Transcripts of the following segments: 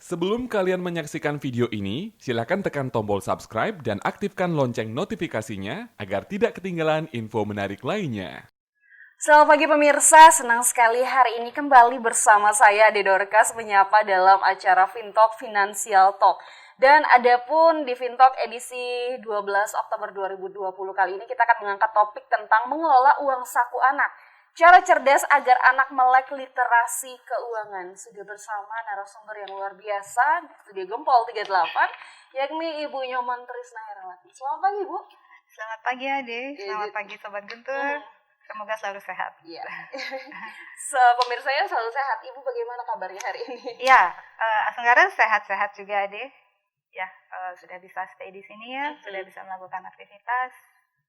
Sebelum kalian menyaksikan video ini, silakan tekan tombol subscribe dan aktifkan lonceng notifikasinya agar tidak ketinggalan info menarik lainnya. Selamat pagi pemirsa, senang sekali hari ini kembali bersama saya Ade Dorcas menyapa dalam acara Fintalk Financial Talk. Dan adapun di Fintalk edisi 12 Oktober 2020 kali ini kita akan mengangkat topik tentang mengelola uang saku anak. Cara cerdas agar anak melek literasi keuangan. Sudah bersama narasumber yang luar biasa di Studio Gempol 38, yakni Ibu Nyoman Trisna Herawati. Selamat pagi, Bu. Selamat pagi, Ade. Selamat pagi, Sobat Guntur. Semoga selalu sehat. Iya. Pemirsa yang selalu sehat. Ibu bagaimana kabarnya hari ini? Ya, sekarang sehat-sehat juga, Ade. Ya, sudah bisa stay di sini ya, sudah bisa melakukan aktivitas.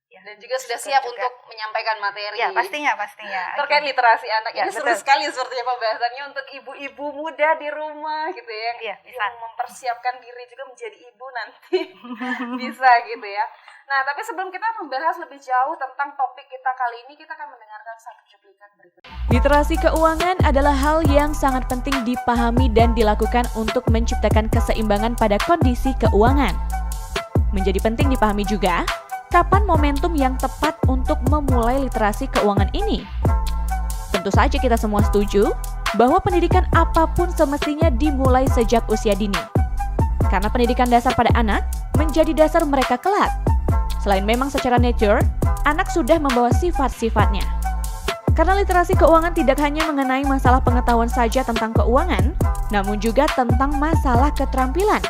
Ya, dan juga sudah siap juga untuk menyampaikan materi. Ya, pastinya. Terkait literasi anak. Ya, ini seru sekali sepertinya pembahasannya untuk ibu-ibu muda di rumah gitu ya. Iya, yang mempersiapkan diri juga menjadi ibu nanti. Bisa gitu ya. Nah, tapi sebelum kita membahas lebih jauh tentang topik kita kali ini, kita akan mendengarkan satu cuplikan berikut. Literasi keuangan adalah hal yang sangat penting dipahami dan dilakukan untuk menciptakan keseimbangan pada kondisi keuangan. Menjadi penting dipahami juga, kapan momentum yang tepat untuk memulai literasi keuangan ini? Tentu saja kita semua setuju bahwa pendidikan apapun semestinya dimulai sejak usia dini. Karena pendidikan dasar pada anak menjadi dasar mereka kelak. Selain memang secara nature, anak sudah membawa sifat-sifatnya. Karena literasi keuangan tidak hanya mengenai masalah pengetahuan saja tentang keuangan, namun juga tentang masalah keterampilan.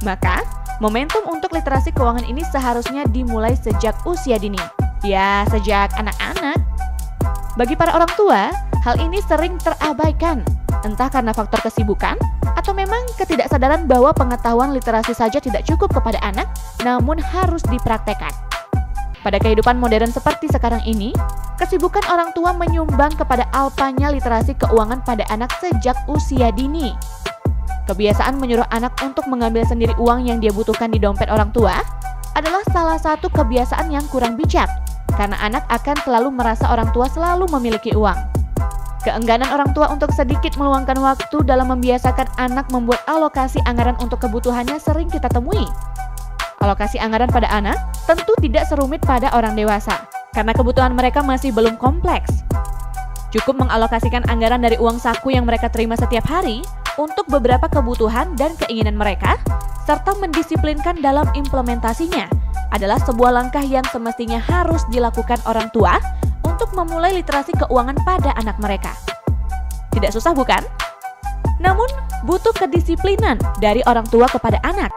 Maka, momentum untuk literasi keuangan ini seharusnya dimulai sejak usia dini. Ya, sejak anak-anak. Bagi para orang tua, hal ini sering terabaikan, entah karena faktor kesibukan, atau memang ketidaksadaran bahwa pengetahuan literasi saja tidak cukup kepada anak, namun harus dipraktekkan. Pada kehidupan modern seperti sekarang ini, kesibukan orang tua menyumbang kepada alpanya literasi keuangan pada anak sejak usia dini. Kebiasaan menyuruh anak untuk mengambil sendiri uang yang dia butuhkan di dompet orang tua adalah salah satu kebiasaan yang kurang bijak, karena anak akan selalu merasa orang tua selalu memiliki uang. Keengganan orang tua untuk sedikit meluangkan waktu dalam membiasakan anak membuat alokasi anggaran untuk kebutuhannya sering kita temui. Alokasi anggaran pada anak tentu tidak serumit pada orang dewasa, karena kebutuhan mereka masih belum kompleks. Cukup mengalokasikan anggaran dari uang saku yang mereka terima setiap hari untuk beberapa kebutuhan dan keinginan mereka, serta mendisiplinkan dalam implementasinya adalah sebuah langkah yang semestinya harus dilakukan orang tua untuk memulai literasi keuangan pada anak mereka. Tidak susah bukan? Namun, butuh kedisiplinan dari orang tua kepada anak.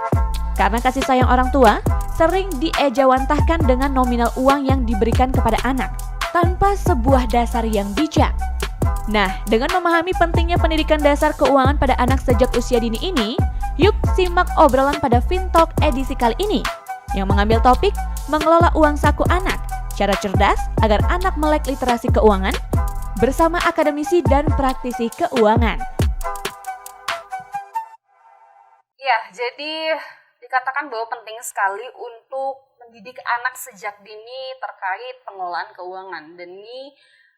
Karena kasih sayang orang tua sering diejawantahkan dengan nominal uang yang diberikan kepada anak, tanpa sebuah dasar yang bijak. Nah, dengan memahami pentingnya pendidikan dasar keuangan pada anak sejak usia dini ini, yuk simak obrolan pada Fintalk edisi kali ini, yang mengambil topik mengelola uang saku anak, cara cerdas agar anak melek literasi keuangan, bersama akademisi dan praktisi keuangan. Ya, jadi dikatakan bahwa penting sekali untuk mendidik anak sejak dini terkait pengelolaan keuangan, dan ini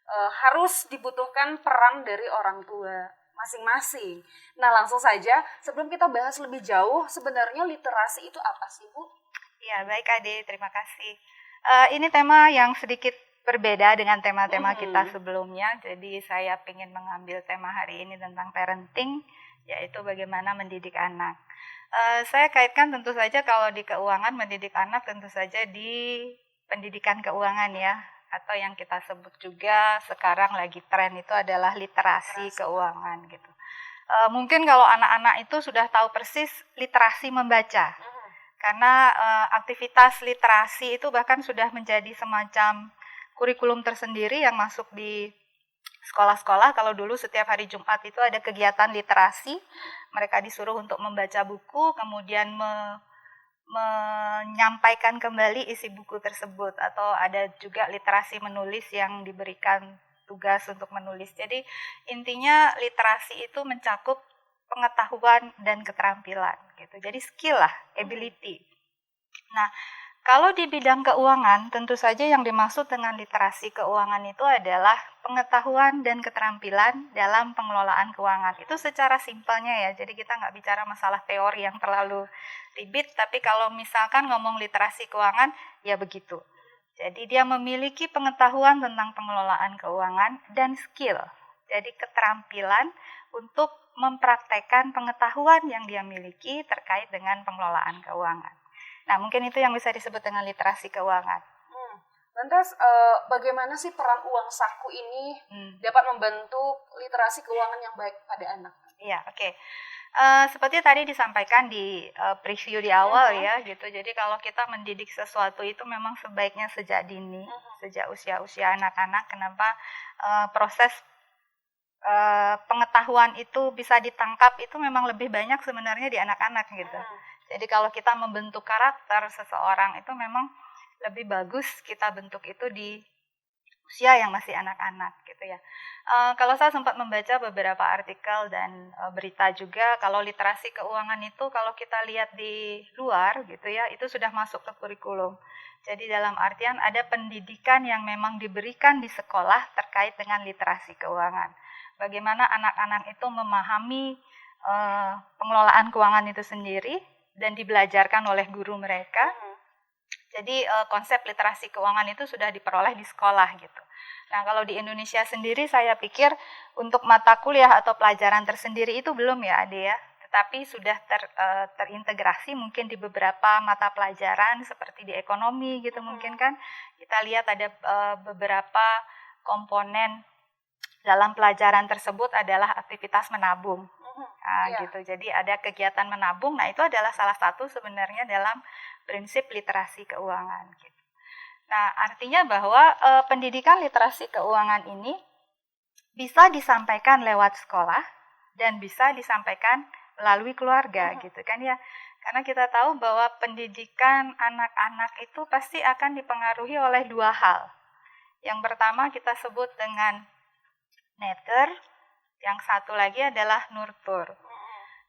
harus dibutuhkan peran dari orang tua masing-masing. Nah, langsung saja sebelum kita bahas lebih jauh, sebenarnya literasi itu apa sih, Bu? Ya, baik Ade, terima kasih. Ini tema yang sedikit berbeda dengan tema-tema kita sebelumnya. Jadi saya ingin mengambil tema hari ini tentang parenting, yaitu bagaimana mendidik anak. Saya kaitkan tentu saja kalau di keuangan, mendidik anak tentu saja di pendidikan keuangan ya, atau yang kita sebut juga sekarang lagi tren itu adalah literasi keuangan gitu. Mungkin kalau anak-anak itu sudah tahu persis literasi membaca, karena aktivitas literasi itu bahkan sudah menjadi semacam kurikulum tersendiri yang masuk di sekolah-sekolah. Kalau dulu setiap hari Jumat itu ada kegiatan literasi, mereka disuruh untuk membaca buku, kemudian menyampaikan kembali isi buku tersebut, atau ada juga literasi menulis yang diberikan tugas untuk menulis. Jadi intinya literasi itu mencakup pengetahuan dan keterampilan gitu. Jadi skill lah, ability. Nah, Kalau di bidang keuangan, tentu saja yang dimaksud dengan literasi keuangan itu adalah pengetahuan dan keterampilan dalam pengelolaan keuangan. Itu secara simpelnya ya, jadi kita nggak bicara masalah teori yang terlalu ribet, tapi kalau misalkan ngomong literasi keuangan, ya begitu. Jadi dia memiliki pengetahuan tentang pengelolaan keuangan dan skill, jadi keterampilan untuk mempraktekkan pengetahuan yang dia miliki terkait dengan pengelolaan keuangan. Nah, mungkin itu yang bisa disebut dengan literasi keuangan. Lantas, bagaimana sih peran uang saku ini dapat membentuk literasi keuangan yang baik pada anak? Iya, oke. Seperti tadi disampaikan di preview di awal ya, gitu. Jadi kalau kita mendidik sesuatu itu memang sebaiknya sejak dini, sejak usia-usia anak-anak. Kenapa proses pengetahuan itu bisa ditangkap itu memang lebih banyak sebenarnya di anak-anak gitu. Jadi kalau kita membentuk karakter seseorang itu memang lebih bagus kita bentuk itu di usia yang masih anak-anak gitu ya. Kalau saya sempat membaca beberapa artikel dan berita juga, kalau literasi keuangan itu kalau kita lihat di luar gitu ya, itu sudah masuk ke kurikulum. Jadi dalam artian ada pendidikan yang memang diberikan di sekolah terkait dengan literasi keuangan. Bagaimana anak-anak itu memahami pengelolaan keuangan itu sendiri dan dibelajarkan oleh guru mereka. Jadi konsep literasi keuangan itu sudah diperoleh di sekolah gitu. Nah, kalau di Indonesia sendiri saya pikir untuk mata kuliah atau pelajaran tersendiri itu belum ya Ade ya. Tetapi sudah terintegrasi mungkin di beberapa mata pelajaran seperti di ekonomi gitu mungkin kan. Kita lihat ada beberapa komponen dalam pelajaran tersebut adalah aktivitas menabung. Gitu. Jadi ada kegiatan menabung. Nah, itu adalah salah satu sebenarnya dalam prinsip literasi keuangan gitu. Nah, artinya bahwa pendidikan literasi keuangan ini bisa disampaikan lewat sekolah dan bisa disampaikan melalui keluarga gitu kan ya. Karena kita tahu bahwa pendidikan anak-anak itu pasti akan dipengaruhi oleh dua hal. Yang pertama kita sebut dengan nature, yang satu lagi adalah nurture.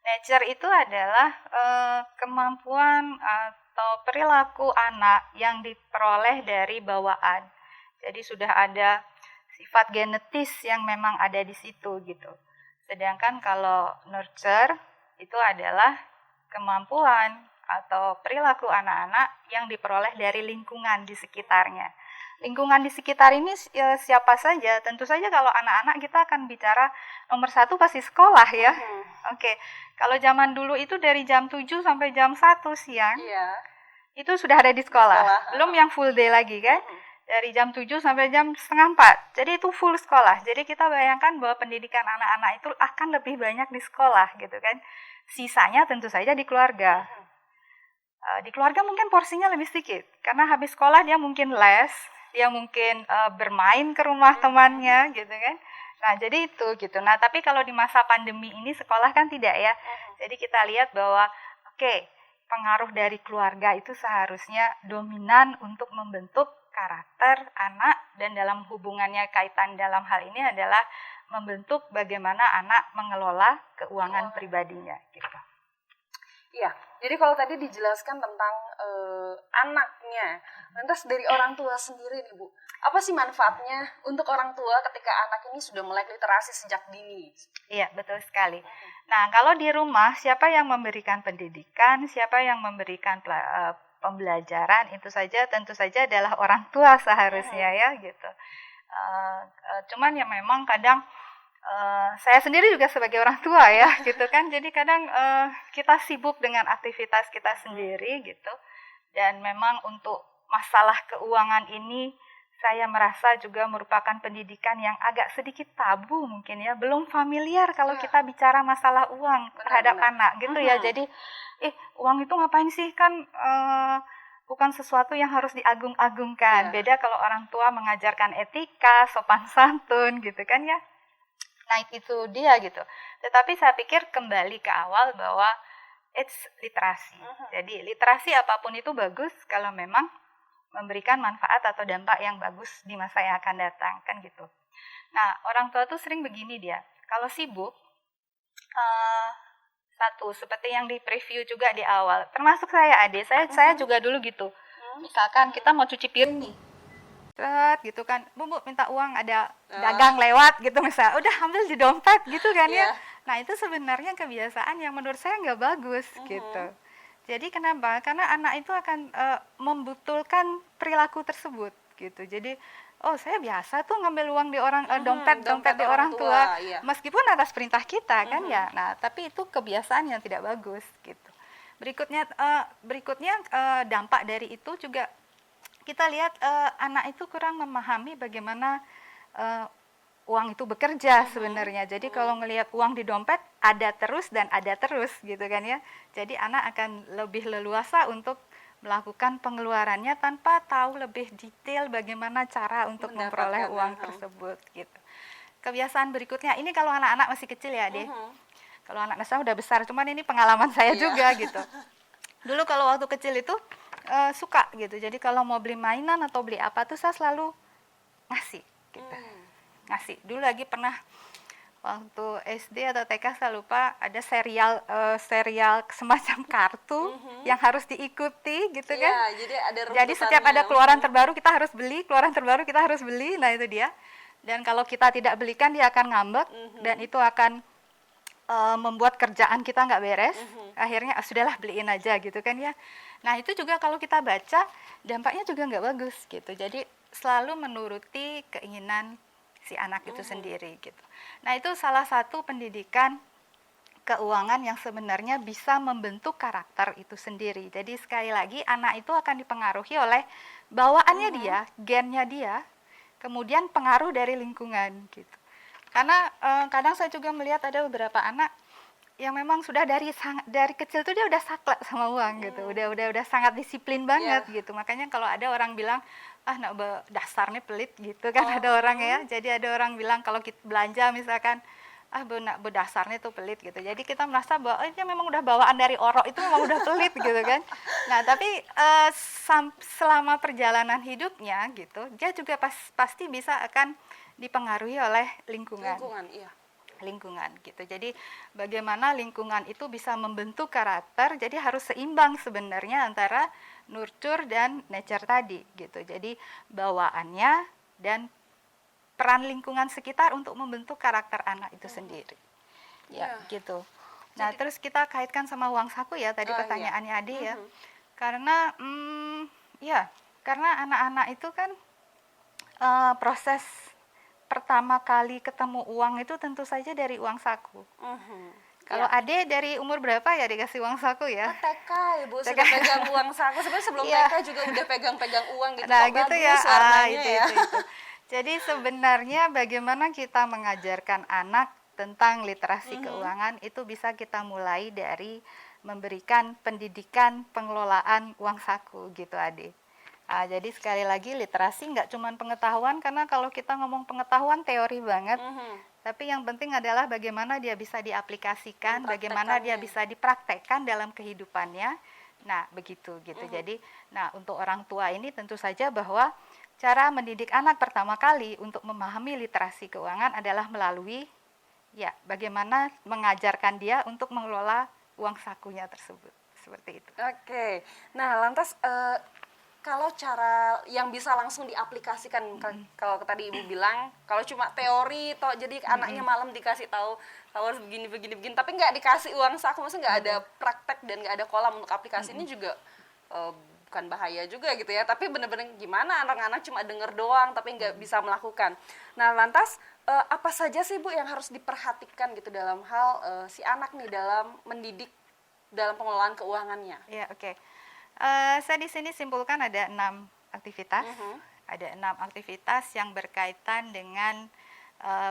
Nature itu adalah kemampuan atau perilaku anak yang diperoleh dari bawaan. Jadi sudah ada sifat genetis yang memang ada di situ gitu. Sedangkan kalau nurture itu adalah kemampuan atau perilaku anak-anak yang diperoleh dari lingkungan di sekitarnya. Lingkungan di sekitar ini siapa saja, tentu saja kalau anak-anak kita akan bicara nomor satu pasti sekolah ya. Oke. Kalau zaman dulu itu dari jam 7 sampai jam 1 siang, itu sudah ada di sekolah. Belum yang full day lagi kan, dari jam 7 sampai jam setengah 4, jadi itu full sekolah. Jadi kita bayangkan bahwa pendidikan anak-anak itu akan lebih banyak di sekolah gitu kan. Sisanya tentu saja di keluarga. Di keluarga mungkin porsinya lebih sedikit, karena habis sekolah dia mungkin les, dia mungkin bermain ke rumah temannya gitu kan. Nah, jadi itu gitu. Nah, tapi kalau di masa pandemi ini sekolah kan tidak ya. Jadi kita lihat bahwa pengaruh dari keluarga itu seharusnya dominan untuk membentuk karakter anak, dan dalam hubungannya kaitan dalam hal ini adalah membentuk bagaimana anak mengelola keuangan pribadinya gitu. Iya, jadi kalau tadi dijelaskan tentang anaknya, lantas dari orang tua sendiri nih Bu, apa sih manfaatnya untuk orang tua ketika anak ini sudah melek literasi sejak dini? Iya, betul sekali. Nah, kalau di rumah siapa yang memberikan pendidikan, siapa yang memberikan pembelajaran, itu saja tentu saja adalah orang tua seharusnya ya gitu. Cuman ya memang kadang saya sendiri juga sebagai orang tua ya gitu kan, jadi kadang kita sibuk dengan aktivitas kita sendiri gitu, dan memang untuk masalah keuangan ini saya merasa juga merupakan pendidikan yang agak sedikit tabu mungkin ya, belum familiar kalau kita bicara masalah uang terhadap anak gitu ya. Jadi uang itu ngapain sih, kan bukan sesuatu yang harus diagung-agungkan. Beda kalau orang tua mengajarkan etika, sopan santun gitu kan ya. Nah, itu dia gitu. Tetapi saya pikir kembali ke awal bahwa it's literasi. Jadi literasi apapun itu bagus kalau memang memberikan manfaat atau dampak yang bagus di masa yang akan datang kan gitu. Nah, orang tua tuh sering begini dia. Kalau sibuk, satu seperti yang di preview juga di awal. Termasuk saya Ade, saya juga dulu gitu. Misalkan kita mau cuci piring nih, gitu kan, Bu minta uang, ada dagang lewat gitu misalnya, udah ambil di dompet gitu kan ya. Nah itu sebenarnya kebiasaan yang menurut saya nggak bagus gitu. Jadi kenapa? Karena anak itu akan membetulkan perilaku tersebut gitu. Jadi saya biasa tuh ngambil uang di orang dompet di orang tua, meskipun atas perintah kita kan ya. Nah tapi itu kebiasaan yang tidak bagus gitu. Berikutnya dampak dari itu juga kita lihat anak itu kurang memahami bagaimana uang itu bekerja sebenarnya. Jadi kalau ngelihat uang di dompet ada terus dan ada terus gitu kan ya. Jadi anak akan lebih leluasa untuk melakukan pengeluarannya tanpa tahu lebih detail bagaimana cara untuk memperoleh uang tersebut gitu. Kebiasaan berikutnya ini kalau anak-anak masih kecil ya, Deh. Kalau anak saya udah besar, cuman ini pengalaman saya juga gitu. Dulu kalau waktu kecil itu suka gitu. Jadi kalau mau beli mainan atau beli apa tuh saya selalu ngasih gitu. Ngasih. Dulu lagi pernah waktu SD atau TK saya lupa ada serial semacam kartu yang harus diikuti gitu kan. Jadi setiap ada keluaran terbaru kita harus beli, Nah itu dia. Dan kalau kita tidak belikan dia akan ngambek dan itu akan membuat kerjaan kita nggak beres. Akhirnya sudahlah beliin aja gitu kan ya. Nah itu juga kalau kita baca dampaknya juga nggak bagus gitu. Jadi selalu menuruti keinginan si anak itu sendiri gitu. Nah itu salah satu pendidikan keuangan yang sebenarnya bisa membentuk karakter itu sendiri. Jadi sekali lagi anak itu akan dipengaruhi oleh bawaannya dia, gennya dia, kemudian pengaruh dari lingkungan gitu. Karena kadang saya juga melihat ada beberapa anak yang memang sudah dari kecil tuh dia udah saklek sama uang gitu, udah sangat disiplin banget gitu. Makanya kalau ada orang bilang nak dasarnya pelit gitu kan, ada orang ya. Jadi ada orang bilang kalau kita belanja misalkan nak berdasarnya tuh pelit gitu. Jadi kita merasa bahwa dia memang udah bawaan dari orok itu memang udah pelit gitu kan. Nah tapi selama perjalanan hidupnya gitu, dia juga pasti bisa akan dipengaruhi oleh lingkungan gitu. Jadi bagaimana lingkungan itu bisa membentuk karakter, jadi harus seimbang sebenarnya antara nurture dan nature tadi gitu. Jadi bawaannya dan peran lingkungan sekitar untuk membentuk karakter anak itu sendiri. Ya, gitu. Nah, terus kita kaitkan sama uang saku ya tadi pertanyaannya Ade ya. Karena karena anak-anak itu kan proses pertama kali ketemu uang itu tentu saja dari uang saku. Kalau Ade dari umur berapa ya dikasih uang saku ya? TK Ibu sudah pegang uang saku. Sebenarnya sebelum TK juga udah pegang-pegang uang gitu. Nah gitu ya. Warnanya ya. Itu. Jadi sebenarnya bagaimana kita mengajarkan anak tentang literasi keuangan itu bisa kita mulai dari memberikan pendidikan pengelolaan uang saku gitu Ade. Jadi sekali lagi literasi nggak cuma pengetahuan, karena kalau kita ngomong pengetahuan teori banget, tapi yang penting adalah bagaimana dia bisa diaplikasikan, bagaimana dia bisa dipraktekkan dalam kehidupannya. Nah begitu gitu. Jadi, untuk orang tua ini tentu saja bahwa cara mendidik anak pertama kali untuk memahami literasi keuangan adalah melalui bagaimana mengajarkan dia untuk mengelola uang sakunya tersebut. Seperti itu. Oke. Nah lantas kalau cara yang bisa langsung diaplikasikan, kalau tadi Ibu bilang, kalau cuma teori, jadi anaknya malam dikasih tahu harus begini, tapi nggak dikasih uang saku, maksudnya nggak ada praktek dan nggak ada kolam untuk aplikasi ini juga bukan bahaya juga gitu ya, tapi benar-benar gimana anak-anak cuma denger doang, tapi nggak bisa melakukan. Nah lantas apa saja sih Bu yang harus diperhatikan gitu dalam hal si anak nih dalam mendidik dalam pengelolaan keuangannya? Ya oke. Saya di sini simpulkan ada 6 aktivitas. Ada 6 aktivitas yang berkaitan dengan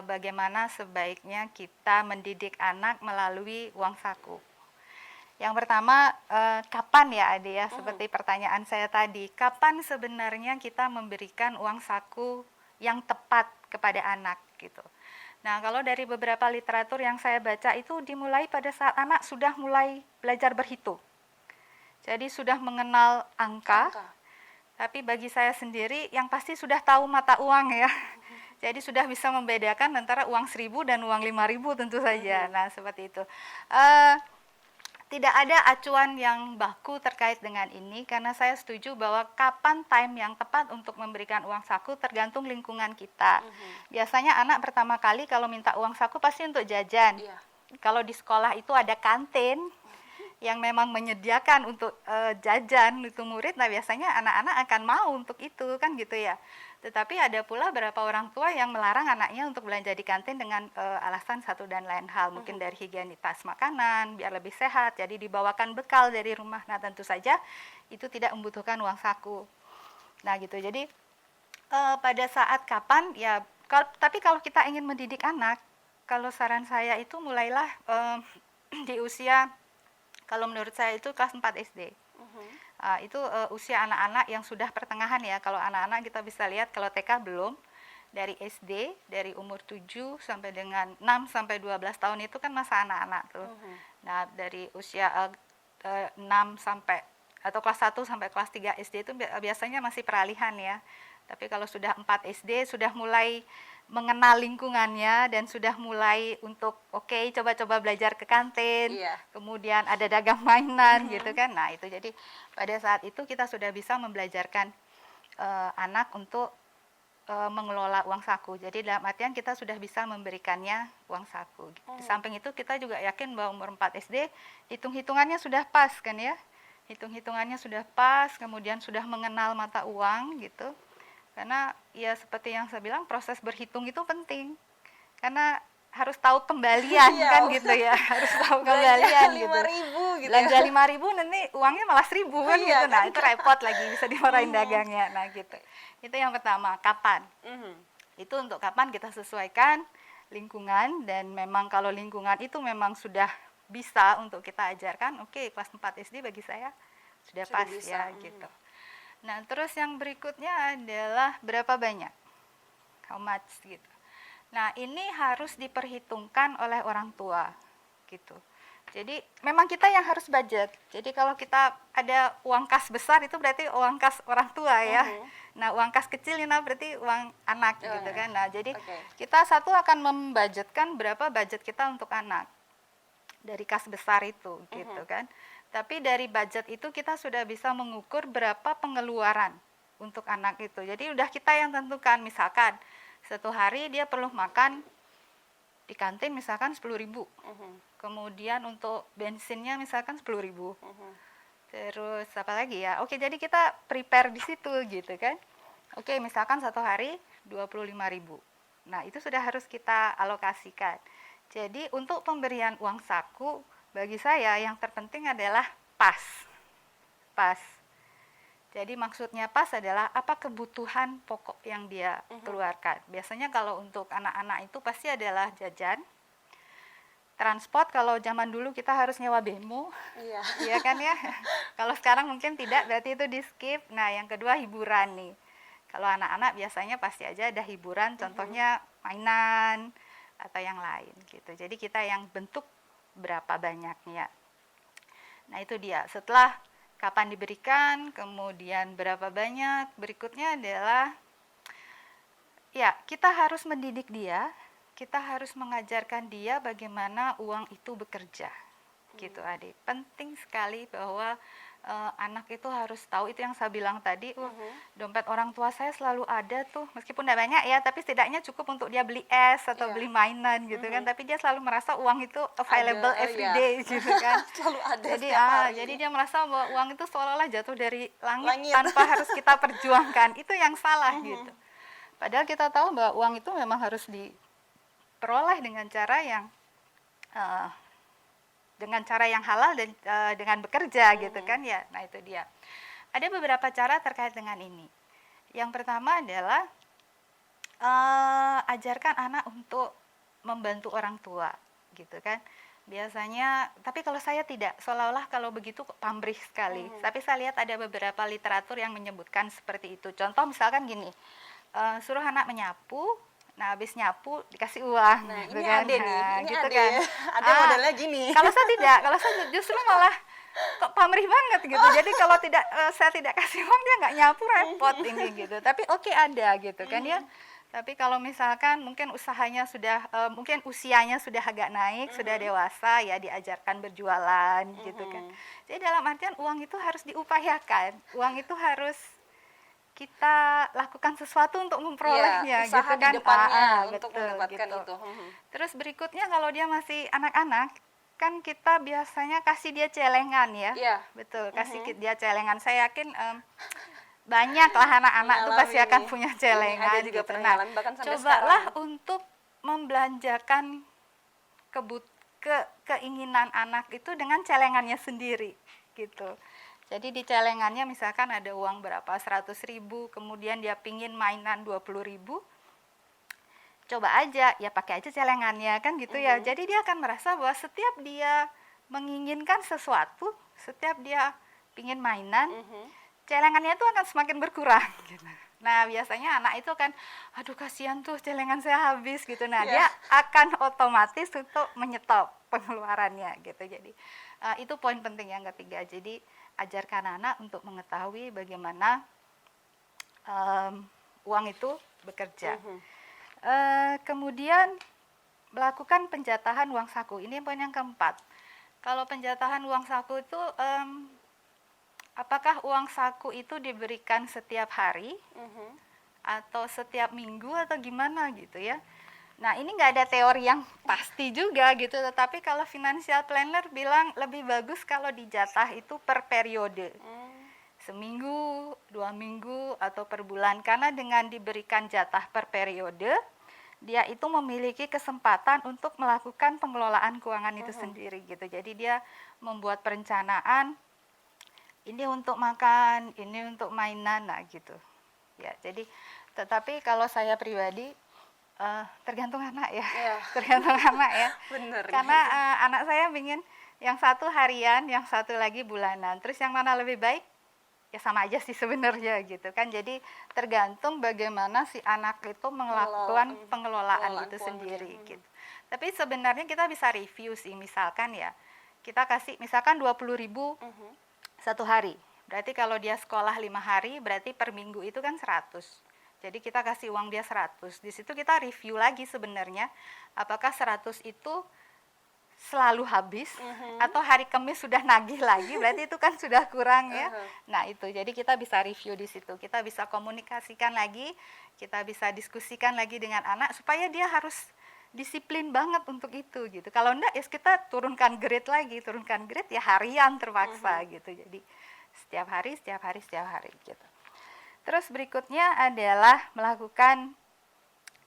bagaimana sebaiknya kita mendidik anak melalui uang saku. Yang pertama, kapan ya Ade ya, seperti pertanyaan saya tadi, kapan sebenarnya kita memberikan uang saku yang tepat kepada anak gitu. Nah, kalau dari beberapa literatur yang saya baca itu dimulai pada saat anak sudah mulai belajar berhitung. Jadi sudah mengenal angka, tapi bagi saya sendiri yang pasti sudah tahu mata uang ya. Jadi sudah bisa membedakan antara uang 1.000 dan uang 5.000 tentu saja. Nah seperti itu. tidak ada acuan yang baku terkait dengan ini, karena saya setuju bahwa kapan time yang tepat untuk memberikan uang saku tergantung lingkungan kita. Biasanya anak pertama kali kalau minta uang saku pasti untuk jajan. Kalau di sekolah itu ada kantin yang memang menyediakan untuk jajan itu murid, nah biasanya anak-anak akan mau untuk itu kan gitu ya. Tetapi ada pula beberapa orang tua yang melarang anaknya untuk belanja di kantin dengan alasan satu dan lain hal, mungkin dari higienitas makanan biar lebih sehat, jadi dibawakan bekal dari rumah. Nah tentu saja itu tidak membutuhkan uang saku. Nah gitu, jadi pada saat kapan ya, tapi kalau kita ingin mendidik anak, kalau saran saya itu mulailah di usia, kalau menurut saya itu kelas 4 SD. Itu usia anak-anak yang sudah pertengahan ya. Kalau anak-anak kita bisa lihat, kalau TK belum, dari SD, dari umur 7 sampai dengan 6 sampai 12 tahun itu kan masa anak-anak tuh. Nah, dari usia 6 sampai atau kelas 1 sampai kelas 3 SD itu biasanya masih peralihan ya. Tapi kalau sudah 4 SD sudah mulai mengenal lingkungannya dan sudah mulai untuk coba-coba belajar ke kantin, kemudian ada dagang mainan gitu kan. Nah itu, jadi pada saat itu kita sudah bisa membelajarkan anak untuk mengelola uang saku. Jadi dalam artian kita sudah bisa memberikannya uang saku. Di samping itu kita juga yakin bahwa umur 4 SD hitung-hitungannya sudah pas kan ya. Hitung-hitungannya sudah pas, kemudian sudah mengenal mata uang gitu. Karena ya seperti yang saya bilang, proses berhitung itu penting. Karena harus tahu kembalian kan gitu ya. Harus tahu kembalian gitu. 5.000 gitu. Belanja 5.000 nanti uangnya malah 1.000 kan gitu. Nah, itu repot lagi, bisa dimarahin dagangnya. Nah, gitu. Itu yang pertama, kapan? Itu untuk kapan kita sesuaikan lingkungan, dan memang kalau lingkungan itu memang sudah bisa untuk kita ajarkan, kelas 4 SD bagi saya sudah pas bisa, ya gitu. Nah, terus yang berikutnya adalah berapa banyak, how much gitu. Nah, ini harus diperhitungkan oleh orang tua gitu. Jadi memang kita yang harus budget. Jadi kalau kita ada uang kas besar itu berarti uang kas orang tua ya. Nah, uang kas kecil ini berarti uang anak gitu kan. Nah, jadi kita satu akan membudgetkan berapa budget kita untuk anak dari kas besar itu gitu kan. Tapi dari budget itu kita sudah bisa mengukur berapa pengeluaran untuk anak itu. Jadi udah kita yang tentukan, misalkan satu hari dia perlu makan di kantin misalkan 10.000. Kemudian untuk bensinnya misalkan 10.000. Terus apa lagi ya? Jadi kita prepare di situ gitu kan. Misalkan satu hari 25.000. Nah, itu sudah harus kita alokasikan. Jadi untuk pemberian uang saku, bagi saya yang terpenting adalah pas. Jadi maksudnya pas adalah apa kebutuhan pokok yang dia keluarkan. Biasanya kalau untuk anak-anak itu pasti adalah jajan, transport. Kalau zaman dulu kita harus nyewa bemo, iya kan ya. Kalau sekarang mungkin tidak, berarti itu di skip. Nah, yang kedua hiburan nih. Kalau anak-anak biasanya pasti aja ada hiburan, contohnya mainan atau yang lain gitu. Jadi kita yang bentuk berapa banyaknya. Nah, itu dia. Setelah kapan diberikan, kemudian berapa banyak, berikutnya adalah ya, kita harus mendidik dia, kita harus mengajarkan dia bagaimana uang itu bekerja. Gitu, Adik. Penting sekali bahwa anak itu harus tahu, itu yang saya bilang tadi, dompet orang tua saya selalu ada tuh, meskipun tidak banyak ya, tapi setidaknya cukup untuk dia beli es atau beli mainan gitu kan, tapi dia selalu merasa uang itu available every day gitu kan. Selalu ada. Jadi dia merasa bahwa uang itu seolah-olah jatuh dari langit tanpa harus kita perjuangkan. Itu yang salah gitu. Padahal kita tahu bahwa uang itu memang harus diperoleh dengan cara yang halal dan dengan bekerja gitu kan ya. Nah, itu dia. Ada beberapa cara terkait dengan ini. Yang pertama adalah ajarkan anak untuk membantu orang tua gitu kan. Biasanya, tapi kalau saya tidak, seolah-olah kalau begitu pamrih sekali. Tapi saya lihat ada beberapa literatur yang menyebutkan seperti itu. Contoh misalkan gini, suruh anak menyapu. Nah, habis nyapu dikasih uang. Nah, gitu ini kan. ada nih. Ini gitu ada, kan. ada modelnya gini. Kalau saya tidak, kalau saya justru malah kok pamrih banget gitu. Jadi kalau saya tidak kasih uang, dia nggak nyapu, repot ini gitu. Tapi ada gitu kan ya. Tapi kalau misalkan mungkin usahanya sudah, mungkin usianya sudah agak naik, sudah dewasa, ya diajarkan berjualan gitu kan. Jadi dalam artian uang itu harus diupayakan, uang itu harus kita lakukan sesuatu untuk memperolehnya, usaha gitu kan. di depannya untuk Betul, mendapatkan gitu. itu. Terus berikutnya kalau dia masih anak-anak, kan kita biasanya kasih dia celengan ya. Iya. Betul, kasih dia celengan. Saya yakin banyak lah anak-anak tuh pasti Mengalami. akan punya celengan. Ada juga gitu. Nah, pengenalan bahkan sampai cobalah sekarang. untuk membelanjakan keinginan anak itu dengan celengannya sendiri gitu. Jadi di celengannya misalkan ada uang berapa, 100.000, kemudian dia pingin mainan 20.000, coba aja, ya pakai aja celengannya kan gitu ya. Jadi dia akan merasa bahwa setiap dia menginginkan sesuatu, setiap dia pingin mainan, celengannya itu akan semakin berkurang gitu. Nah biasanya anak itu kan, aduh kasihan tuh celengan saya habis gitu. Nah dia akan otomatis untuk menyetop pengeluarannya gitu. Jadi itu poin penting yang ketiga. Jadi ajarkan anak untuk mengetahui bagaimana uang itu bekerja. Kemudian melakukan penjatahan uang saku. Ini poin yang keempat. Kalau penjatahan uang saku itu apakah uang saku itu diberikan setiap hari atau setiap minggu atau gimana gitu ya. Nah ini nggak ada teori yang pasti juga gitu, tetapi kalau financial planner bilang lebih bagus kalau dijatah itu per periode. Seminggu, 2 minggu, atau per bulan. Karena dengan diberikan jatah per periode, dia itu memiliki kesempatan untuk melakukan pengelolaan keuangan itu sendiri gitu. Jadi dia membuat perencanaan, ini untuk makan, ini untuk mainan, nah gitu. Ya, jadi tetapi kalau saya pribadi tergantung anak ya. Tergantung anak ya. Bener. Karena anak saya ingin yang satu harian, yang satu lagi bulanan. Terus yang mana lebih baik? Ya sama aja sih sebenarnya gitu kan. Jadi tergantung bagaimana si anak itu melakukan pengelolaan itu sendiri gitu. Tapi sebenarnya kita bisa review sih, misalkan ya. Kita kasih misalkan 20.000 satu hari. Berarti kalau dia sekolah 5 hari, berarti per minggu itu kan 100. Jadi kita kasih uang dia 100. Di situ kita review lagi sebenarnya apakah 100 itu selalu habis atau hari Kamis sudah nagih lagi, berarti itu kan sudah kurang ya. Nah, itu. Jadi kita bisa review di situ. Kita bisa komunikasikan lagi, kita bisa diskusikan lagi dengan anak supaya dia harus disiplin banget untuk itu gitu. Kalau enggak ya kita turunkan grade lagi, ya harian terpaksa gitu. Jadi setiap hari gitu. Terus berikutnya adalah melakukan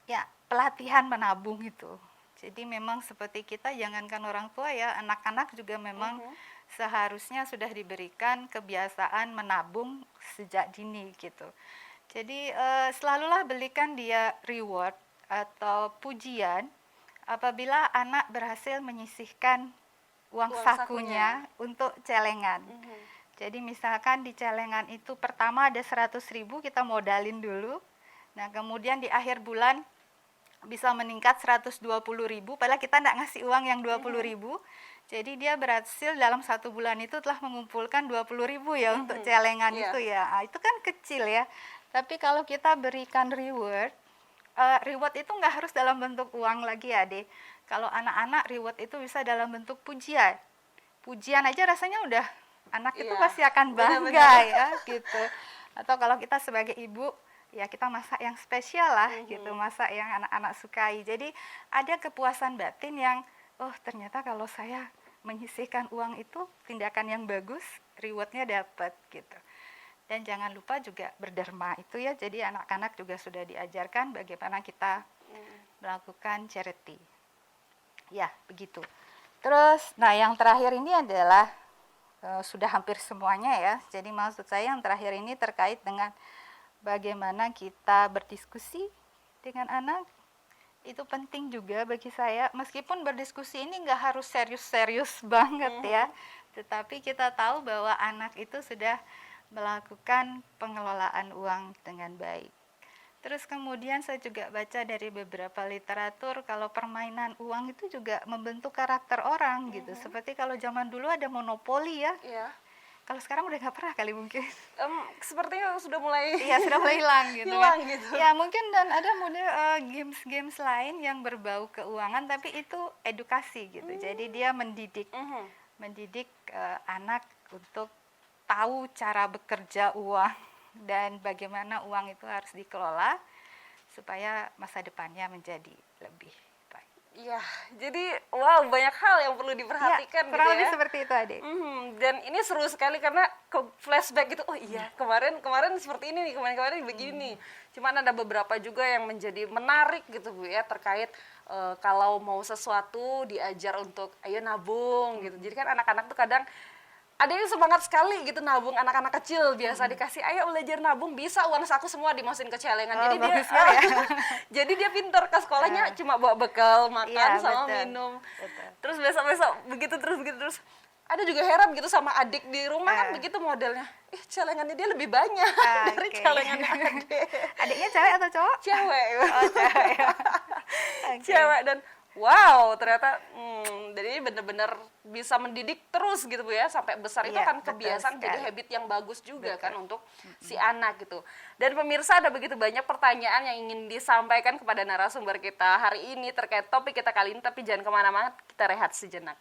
ya pelatihan menabung itu. Jadi memang seperti kita, jangankan orang tua ya, anak-anak juga memang seharusnya sudah diberikan kebiasaan menabung sejak dini gitu. Jadi selalulah belikan dia reward atau pujian apabila anak berhasil menyisihkan uang sakunya untuk celengan. Jadi misalkan di celengan itu pertama ada 100.000 kita modalin dulu. Nah kemudian di akhir bulan bisa meningkat 120.000, padahal kita tidak ngasih uang yang 20.000. Jadi dia berhasil dalam 1 bulan itu telah mengumpulkan 20.000 ya untuk celengan itu ya. Nah, itu kan kecil ya. Tapi kalau kita berikan reward, reward itu nggak harus dalam bentuk uang lagi ya, Dek. Kalau anak-anak reward itu bisa dalam bentuk pujian. Pujian aja rasanya udah anak itu pasti akan bangga ya gitu. Atau kalau kita sebagai ibu ya kita masak yang spesial lah gitu, masak yang anak-anak sukai. Jadi ada kepuasan batin yang ternyata kalau saya menyisihkan uang itu tindakan yang bagus, rewardnya dapat gitu. Dan jangan lupa juga berderma itu ya. Jadi anak-anak juga sudah diajarkan bagaimana kita melakukan charity. Ya begitu. Terus, nah yang terakhir ini adalah sudah hampir semuanya ya. Jadi maksud saya yang terakhir ini terkait dengan bagaimana kita berdiskusi dengan anak. Itu penting juga bagi saya, meskipun berdiskusi ini nggak harus serius-serius banget ya, tetapi kita tahu bahwa anak itu sudah melakukan pengelolaan uang dengan baik. Terus kemudian saya juga baca dari beberapa literatur kalau permainan uang itu juga membentuk karakter orang gitu. Seperti kalau zaman dulu ada monopoli ya. Kalau sekarang udah nggak pernah kali mungkin. Sepertinya sudah mulai Iya, sudah mulai hilang gitu hilang kan. gitu. Ya mungkin, dan ada model games-games lain yang berbau keuangan tapi itu edukasi gitu. Jadi dia mendidik anak untuk tahu cara bekerja uang dan bagaimana uang itu harus dikelola supaya masa depannya menjadi lebih baik. Iya, jadi wow, banyak hal yang perlu diperhatikan Kurang gitu lebih ya. seperti itu, Adik. Dan ini seru sekali karena ke flashback gitu. Oh iya, kemarin seperti ini nih, kemarin begini nih. Cuman ada beberapa juga yang menjadi menarik gitu Bu ya, terkait kalau mau sesuatu diajar untuk ayo nabung gitu. Jadi kan anak-anak tuh kadang ada yang semangat sekali gitu nabung, anak-anak kecil biasa dikasih ayo belajar nabung, bisa uang saku semua dimasukin ke celengan. Jadi dia bagus sekali ya. jadi dia pintar ke sekolahnya cuma bawa bekal makan Iya, sama betul. minum. Betul. Terus besok-besok begitu terus. Ada juga heran gitu sama adik di rumah kan begitu modelnya. Celengannya dia lebih banyak dari Oke. celengannya adik. Adiknya cewek atau cowok? Cewek. Oh, cewek. Oke. Cewek dan wow, ternyata jadi benar-benar bisa mendidik terus gitu Bu ya sampai besar. Itu Iya, kan betul kebiasaan jadi sekali. habit yang bagus juga Betul. kan untuk si anak gitu. Dan pemirsa, ada begitu banyak pertanyaan yang ingin disampaikan kepada narasumber kita hari ini terkait topik kita kali ini, tapi jangan kemana-mana, kita rehat sejenak.